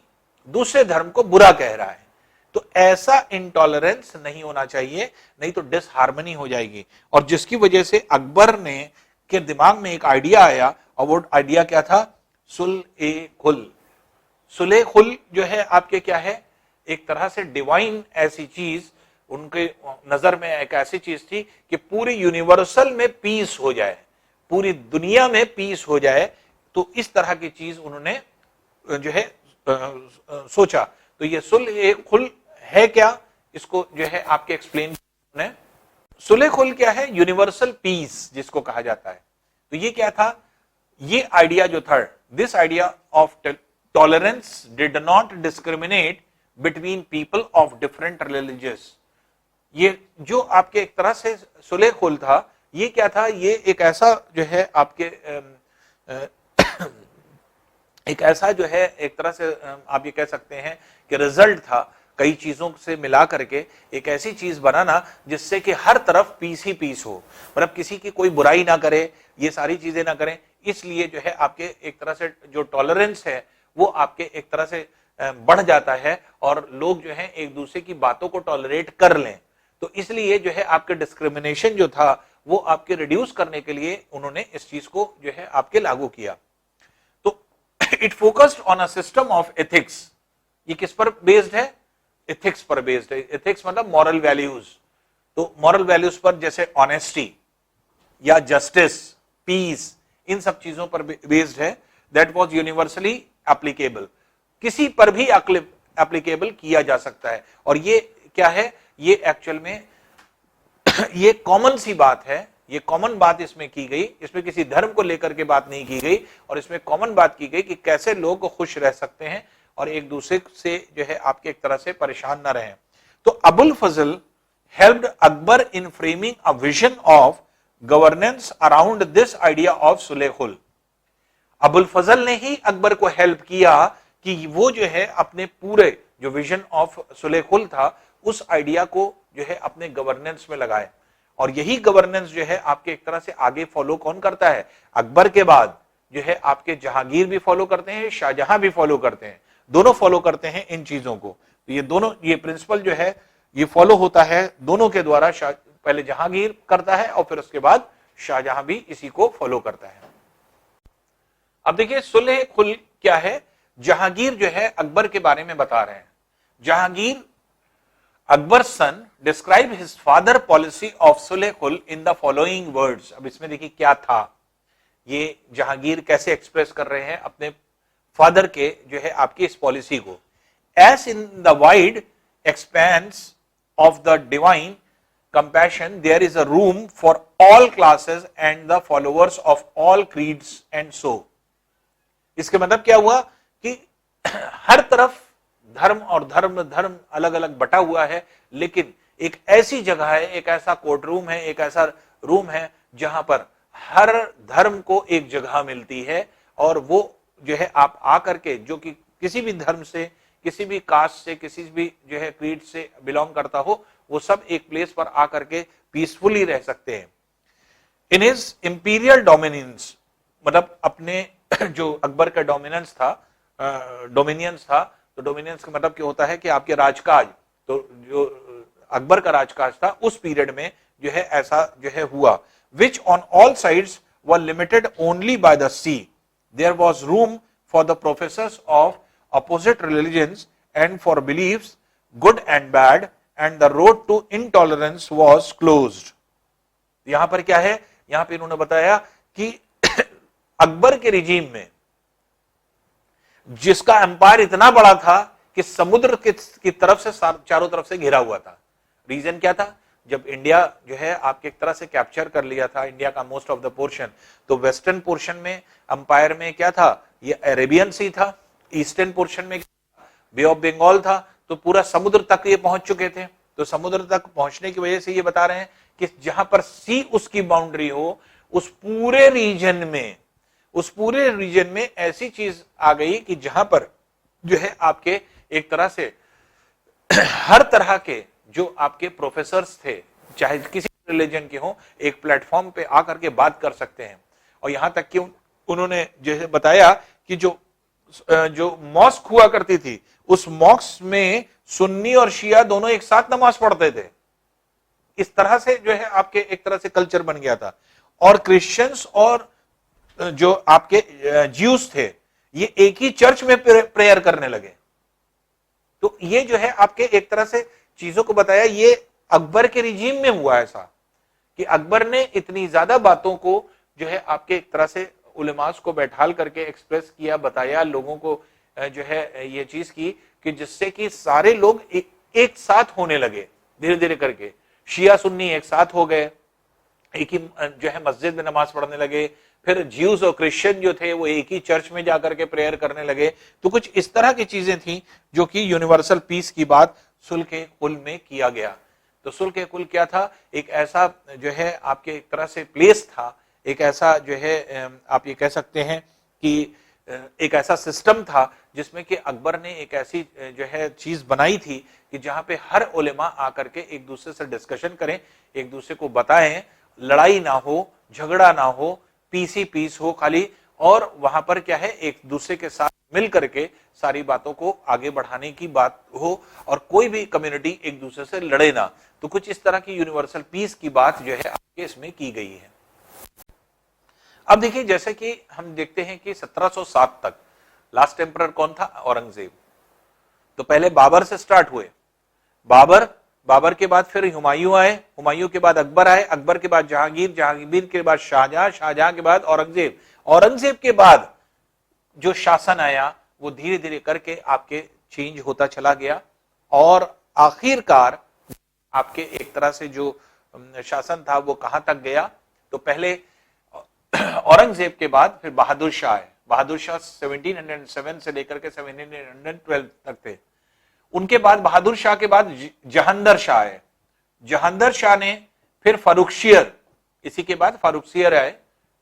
दूसरे धर्म को बुरा कह रहा है। तो ऐसा इंटॉलरेंस नहीं होना चाहिए, नहीं तो डिसहार्मनी हो जाएगी। और जिसकी वजह से अकबर ने के दिमाग में एक आइडिया आया और वो आइडिया क्या था, सुलह-ए-खुल। सुलह-ए-खुल जो है आपके क्या है, एक तरह से डिवाइन ऐसी चीज उनके नजर में एक ऐसी चीज थी कि पूरी यूनिवर्सल में पीस हो जाए, पूरी दुनिया में पीस हो जाए। तो इस तरह की चीज उन्होंने जो है सोचा। तो ये सुलह-ए-खुल है क्या, इसको जो है आपके एक्सप्लेन ने। सुलह-ए-खुल क्या है, यूनिवर्सल पीस जिसको कहा जाता है। तो ये क्या था, ये आइडिया जो था, this idea of tolerance did not discriminate between people of different religious. ये जो आपके एक तरह से सुलह-ए-खुल था, ये क्या था, ये एक ऐसा जो है आपके एक ऐसा जो है एक तरह से आप ये कह सकते हैं कि रिजल्ट था कई चीजों से मिला करके एक ऐसी चीज बनाना जिससे कि हर तरफ पीस ही पीस हो, मतलब किसी की कोई बुराई ना करे, ये सारी चीजें ना करें। इसलिए जो है आपके एक तरह से जो टॉलरेंस है वो आपके एक तरह से बढ़ जाता है और लोग जो है एक दूसरे की बातों को टॉलरेट कर लें। तो इसलिए जो है आपके डिस्क्रिमिनेशन जो था वो आपके रिड्यूस करने के लिए उन्होंने इस चीज को जो है आपके लागू किया। तो it focused on a system of ethics. ये किस पर बेस्ड है, एथिक्स पर बेस्ड है। एथिक्स मतलब मॉरल वैल्यूज। तो मॉरल वैल्यूज पर जैसे ऑनेस्टी या जस्टिस, पीस, इन सब चीजों पर बेस्ड है। दैट वाज यूनिवर्सली एप्लीकेबल, किसी पर भी एप्लीकेबल किया जा सकता है। और ये क्या है, ये एक्चुअल में ये कॉमन सी बात है, ये कॉमन बात इसमें की गई, इसमें किसी धर्म को लेकर के बात नहीं की गई और इसमें कॉमन बात की गई कि कैसे लोग खुश रह सकते हैं और एक दूसरे से जो है आपके एक तरह से परेशान ना रहें। तो Abul Fazal helped Akbar in framing a vision of governance around this idea of सुलह-ए-खुल। अबुल फजल ने ही अकबर को हेल्प किया कि वो जो है अपने पूरे जो विजन ऑफ सुलह-ए-खुल था उस आइडिया को जो है अपने गवर्नेंस में लगाए। और यही गवर्नेंस जो है आपके एक तरह से आगे फॉलो कौन करता है, अकबर के बाद जो है आपके जहांगीर भी फॉलो करते हैं, शाहजहां भी फॉलो करते हैं, दोनों फॉलो करते हैं इन चीजों को। तो ये दोनों, ये प्रिंसिपल जो है ये फॉलो होता है दोनों के द्वारा। पहले जहांगीर करता है और फिर उसके बाद शाहजहां भी इसी को फॉलो करता है। अब देखिए सुलह-ए-खुल क्या है, जहांगीर जो है अकबर के बारे में बता रहे हैं। Jahangir Akbar's son described his father policy of सुलह-ए-खुल in the following words। अब इसमें देखिए क्या था, ये जहांगीर कैसे एक्सप्रेस कर रहे हैं अपने फादर के जो है आपकी इस पॉलिसी को। As in the wide expanse of the divine compassion there is a room for all classes and the followers of all creeds and so। इसके मतलब क्या हुआ कि हर तरफ धर्म और धर्म अलग अलग बटा हुआ है, लेकिन एक ऐसी जगह है, एक ऐसा कोर्ट रूम है, एक ऐसा रूम है जहां पर हर धर्म को एक जगह मिलती है और वो जो है आप आकर के जो कि किसी भी धर्म से, किसी भी कास्ट से, किसी भी जो है क्रीड से बिलोंग करता हो, वो सब एक प्लेस पर आकर के पीसफुली रह सकते हैं। इन हिज इंपीरियल डोमिनियंस, मतलब अपने जो अकबर का डोमिनेंस था, डोमिनियंस था, तो डोमिनियंस का मतलब क्या होता है कि आपके राजकाज, तो जो अकबर का राजकाज था उस पीरियड में जो है ऐसा जो है हुआ, which on all sides were limited only by the sea, there was room for the professors of opposite religions and for beliefs good and bad, and the road to intolerance was closed. यहां पर क्या है, यहां पर इन्होंने बताया कि अकबर के रिजीम में जिसका एम्पायर इतना बड़ा था कि समुद्र की तरफ से चारों तरफ से घिरा हुआ था। रीजन क्या था, जब इंडिया जो है आपके एक तरह से कैप्चर कर लिया था इंडिया का मोस्ट ऑफ द पोर्शन, तो वेस्टर्न पोर्शन में एम्पायर में क्या था, ये अरेबियन सी था, ईस्टर्न पोर्शन में बे ऑफ बंगाल था, तो पूरा समुद्र तक ये पहुंच चुके थे। तो समुद्र तक पहुंचने की वजह से ये बता रहे हैं कि जहां पर सी उसकी बाउंड्री हो, उस पूरे रीजन में ऐसी चीज आ गई कि जहां पर जो है आपके एक तरह से हर तरह के जो आपके प्रोफेसर्स थे, चाहे किसी रिलीजन के हों, एक प्लेटफॉर्म पे आकर के बात कर सकते हैं। और यहां तक कि उन्होंने जो है बताया कि जो मॉस्क हुआ करती थी, उस मॉस्क में सुन्नी और शिया दोनों एक साथ नमाज पढ़ते थे। इस तरह से जो है आपके एक तरह से कल्चर बन गया था। और क्रिश्चियंस और जो आपके ज्यूस थे, ये एक ही चर्च में प्रेयर करने लगे। तो ये जो है आपके एक तरह से चीजों को बताया, ये अकबर के रिजीम में हुआ ऐसा कि अकबर ने इतनी ज्यादा बातों को जो है आपके एक तरह से उलेमास को बैठाल करके एक्सप्रेस किया, बताया लोगों को जो है ये चीज की कि जिससे कि सारे लोग एक साथ होने लगे धीरे धीरे करके। शिया सुन्नी एक साथ हो गए, एक ही जो है मस्जिद में नमाज पढ़ने लगे। फिर ज्यूज और क्रिश्चियन जो थे वो एक ही चर्च में जाकर के प्रेयर करने लगे। तो कुछ इस तरह की चीजें थी जो कि यूनिवर्सल पीस की बात सुल्ह कुल में किया गया। तो सुल्ह कुल क्या था, एक ऐसा जो है आपके एक तरह से प्लेस था, एक ऐसा जो है आप ये कह सकते हैं कि एक ऐसा सिस्टम था जिसमें कि अकबर ने एक ऐसी जो है चीज बनाई थी कि जहां पे हर उलेमा आकर के एक दूसरे से डिस्कशन करें, एक दूसरे को बताएं, लड़ाई ना हो, झगड़ा ना हो, पीस हो खाली, और वहां पर क्या है एक दूसरे के साथ मिल करके सारी बातों को आगे बढ़ाने की बात हो, और कोई भी कम्युनिटी एक दूसरे से लड़े ना। तो कुछ इस तरह की यूनिवर्सल पीस की बात जो है आपके इसमें की गई है। अब देखिए, जैसे कि हम देखते हैं कि 1707 तक लास्ट एम्परर कौन था, औरंगजेब। तो पहले बाबर से स्टार्ट हुए, बाबर के बाद फिर हुमायूं आए, हुमायूं के बाद अकबर आए, अकबर के बाद जहांगीर, जहांगीर के बाद शाहजहां, शाहजहां के बाद औरंगजेब, औरंगजेब के बाद जो शासन आया वो धीरे धीरे करके आपके चेंज होता चला गया। और आखिरकार आपके एक तरह से जो शासन था वो कहां तक गया, तो पहले औरंगजेब के बाद फिर बहादुर शाह है। बहादुर शाह 1707 से लेकर के 1712 तक थे। उनके बाद बहादुर शाह के बाद जहांदर शाह है। जहांदर शाह ने फिर फारुखशियर, इसी के बाद फारुखशियर आए,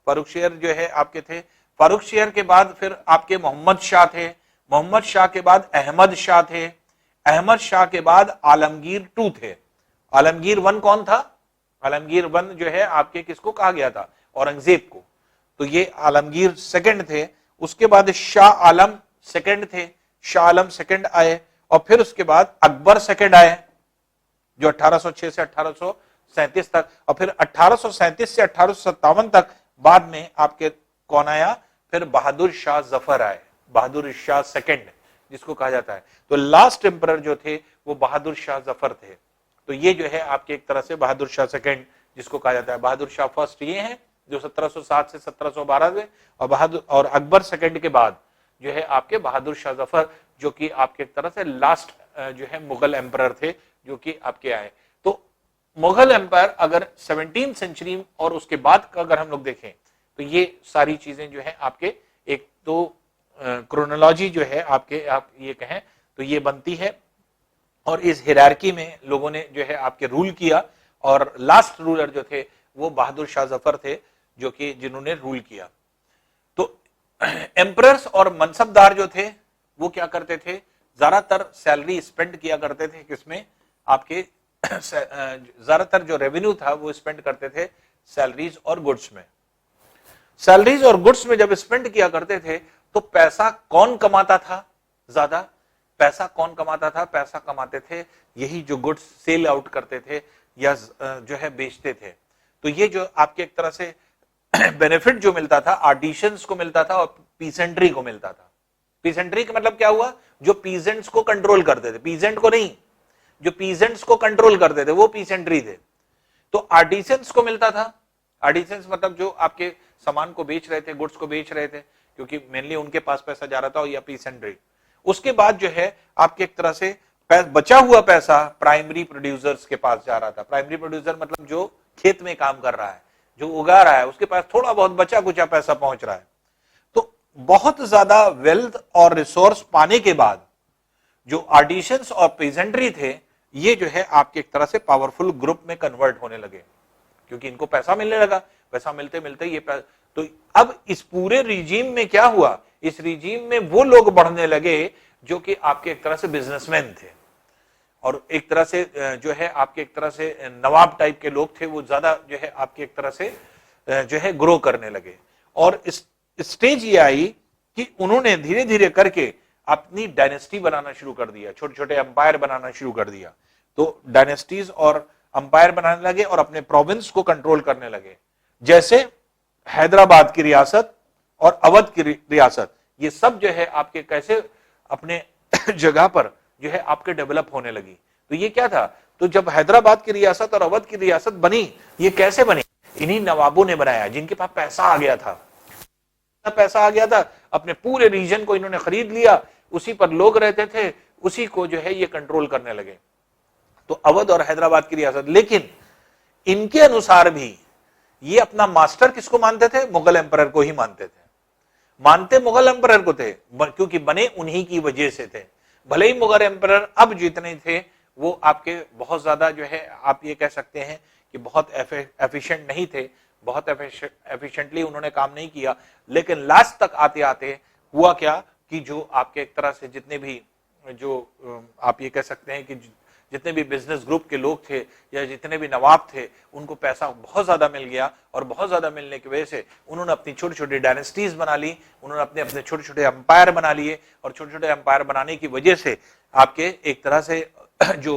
फारुखशियर जो है आपके थे। फारुखशियर के बाद फिर आपके मोहम्मद शाह थे, मोहम्मद शाह के बाद अहमद शाह थे, अहमद शाह के बाद आलमगीर 2 थे। आलमगीर 1 कौन था, आलमगीर 1 जो है आपके किसको कहा गया था, औरंगजेब को। तो ये आलमगीर 2 थे। उसके बाद शाह आलम 2 थे, शाह आलम 2 आए, और फिर उसके बाद अकबर 2 आए जो 1806 से 1837 तक, और फिर 1837 से 1857 तक बाद में आपके कौन आया, फिर बहादुर शाह जफर आए, बहादुर शाह 2 जिसको कहा जाता है। तो लास्ट एम्परर जो थे वो बहादुर शाह जफर थे। तो ये जो है आपके एक तरह से बहादुर शाह 2 जिसको कहा जाता है। बहादुर शाह फर्स्ट ये हैं जो 1707 से 1712 में, और अकबर 2 के बाद जो है आपके बहादुर शाह जफर, जो कि आपके एक तरह से लास्ट जो है मुगल एम्परर थे जो कि आपके आए। तो मुगल एम्पायर अगर 17वीं सेंचुरी और उसके बाद का अगर हम लोग देखें तो ये सारी चीजें जो है आपके एक तो क्रोनोलॉजी जो है आपके आप ये कहें तो ये बनती है। और इस हिरार्की में लोगों ने जो है आपके रूल किया, और लास्ट रूलर जो थे वो बहादुर शाह जफर थे जो कि जिन्होंने रूल किया। तो एम्परर्स और मनसबदार जो थे वो क्या करते थे, ज्यादातर सैलरी स्पेंड किया करते थे किसमें, आपके ज्यादातर जो रेवेन्यू था वो स्पेंड करते थे सैलरीज और गुड्स में। सैलरीज और गुड्स में जब स्पेंड किया करते थे तो पैसा कौन कमाता था ज्यादा? पैसा कौन कमाता था? पैसा कमाते थे यही जो गुड्स सेल आउट करते थे या जो है बेचते थे। तो ये जो आपके एक तरह से बेनिफिट जो मिलता था आर्टिशंस को मिलता था और पीसेंट्री को मिलता था। पीसेंट्री का मतलब क्या हुआ? जो पीजेंट्स को कंट्रोल करते थे, पीजेंट को नहीं, जो पीजेंट्स को कंट्रोल करते थे वो पीसेंट्री थे। तो आर्टिसंस को मिलता था। आर्टिसंस मतलब जो आपके सामान को बेच रहे थे, गुड्स को बेच रहे थे, क्योंकि मेनली उनके पास पैसा जा रहा था, या पीसेंट्री। उसके बाद जो है आपके एक तरह से बचा हुआ पैसा प्राइमरी प्रोड्यूसर्स के पास जा रहा था। प्राइमरी प्रोड्यूसर मतलब जो खेत में काम कर रहा है, जो उगा रहा है, उसके पास थोड़ा बहुत बचा कुचा पैसा पहुंच रहा है। तो बहुत ज्यादा वेल्थ और रिसोर्स पाने के बाद जो आर्टिसंस और पीजेंट्री थे, ये जो है आपके एक तरह से पावरफुल ग्रुप में कन्वर्ट होने लगे, क्योंकि इनको पैसा मिलने लगा। पैसा मिलते मिलते ये तो अब इस पूरे रिजीम में क्या हुआ? इस रिजीम में वो लोग बढ़ने लगे जो कि आपके एक तरह से बिजनेसमैन थे, और एक तरह से जो है आपके एक तरह से नवाब टाइप के लोग थे, वो ज्यादा जो है आपके एक तरह से जो है ग्रो करने लगे। और इस स्टेज ये आई कि उन्होंने धीरे धीरे करके अपनी डायनेस्टी बनाना शुरू कर दिया, छोटे छोटे अंपायर बनाना शुरू कर दिया। तो डायनेस्टीज और अंपायर बनाने लगे और अपने प्रोविंस को कंट्रोल करने लगे। जैसे हैदराबाद की रियासत और अवध की रियासत, ये सब जो है आपके कैसे अपने जगह पर जो है आपके डेवलप होने लगी। तो ये क्या था? तो जब हैदराबाद की रियासत और अवध की रियासत बनी, ये कैसे बनी? इन्हीं नवाबों ने बनाया, जिनके पास पैसा आ गया था। पैसा आ गया था, अपने पूरे रीजन को इन्होंने खरीद लिया, उसी पर लोग रहते थे, उसी को जो है ये कंट्रोल करने लगे। तो अवध और हैदराबाद की रियासत, लेकिन इनके अनुसार भी ये अपना मास्टर किसको मानते थे? मुगल एम्परर को ही मानते थे। मानते मुगल एम्परर को थे, क्योंकि बने उन्हीं की वजह से थे। भले ही मुगल एम्परर अब जितने थे वो आपके बहुत ज्यादा जो है आप ये कह सकते हैं कि बहुत एफिशिएंट नहीं थे, बहुत एफिशिएंटली उन्होंने काम नहीं किया, लेकिन लास्ट तक आते आते हुआ क्या कि जो आपके एक तरह से जितने भी जो आप ये कह सकते हैं कि जितने भी बिजनेस ग्रुप के लोग थे या जितने भी नवाब थे, उनको पैसा बहुत ज्यादा मिल गया, और बहुत ज्यादा मिलने की वजह से उन्होंने अपनी छोटी छोटी डायनेस्टीज बना ली, उन्होंने अपने अपने छोटे छोटे अंपायर बना लिए, और छोटे छोटे अंपायर बनाने की वजह से आपके एक तरह से जो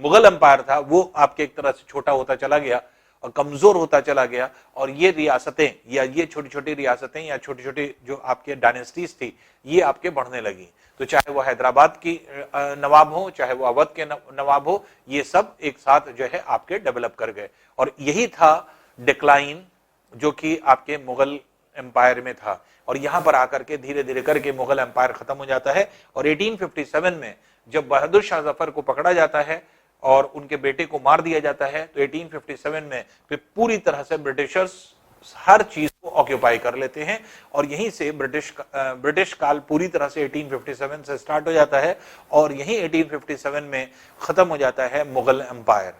मुगल अंपायर था वो आपके एक तरह से छोटा होता चला गया और कमजोर होता चला गया। और ये रियासतें या ये छोटी छोटी रियासतें या छोटी छोटी जो आपके डायनेस्टीज थी, ये आपके बढ़ने लगी। तो चाहे वो हैदराबाद की नवाब हो, चाहे वो अवध के नवाब हो, ये सब एक साथ जो है आपके डेवलप कर गए। और यही था डिक्लाइन जो कि आपके मुगल एम्पायर में था। और यहां पर आकर के धीरे धीरे करके मुगल एम्पायर खत्म हो जाता है। और 1857 में जब बहादुर शाह जफर को पकड़ा जाता है और उनके बेटे को मार दिया जाता है, तो 1857 में फिर पूरी तरह से ब्रिटिशर्स हर चीज को ऑक्यूपाई कर लेते हैं। और यहीं से ब्रिटिश काल पूरी तरह से 1857 से स्टार्ट हो जाता है, और यहीं 1857 में खत्म हो जाता है मुगल एम्पायर।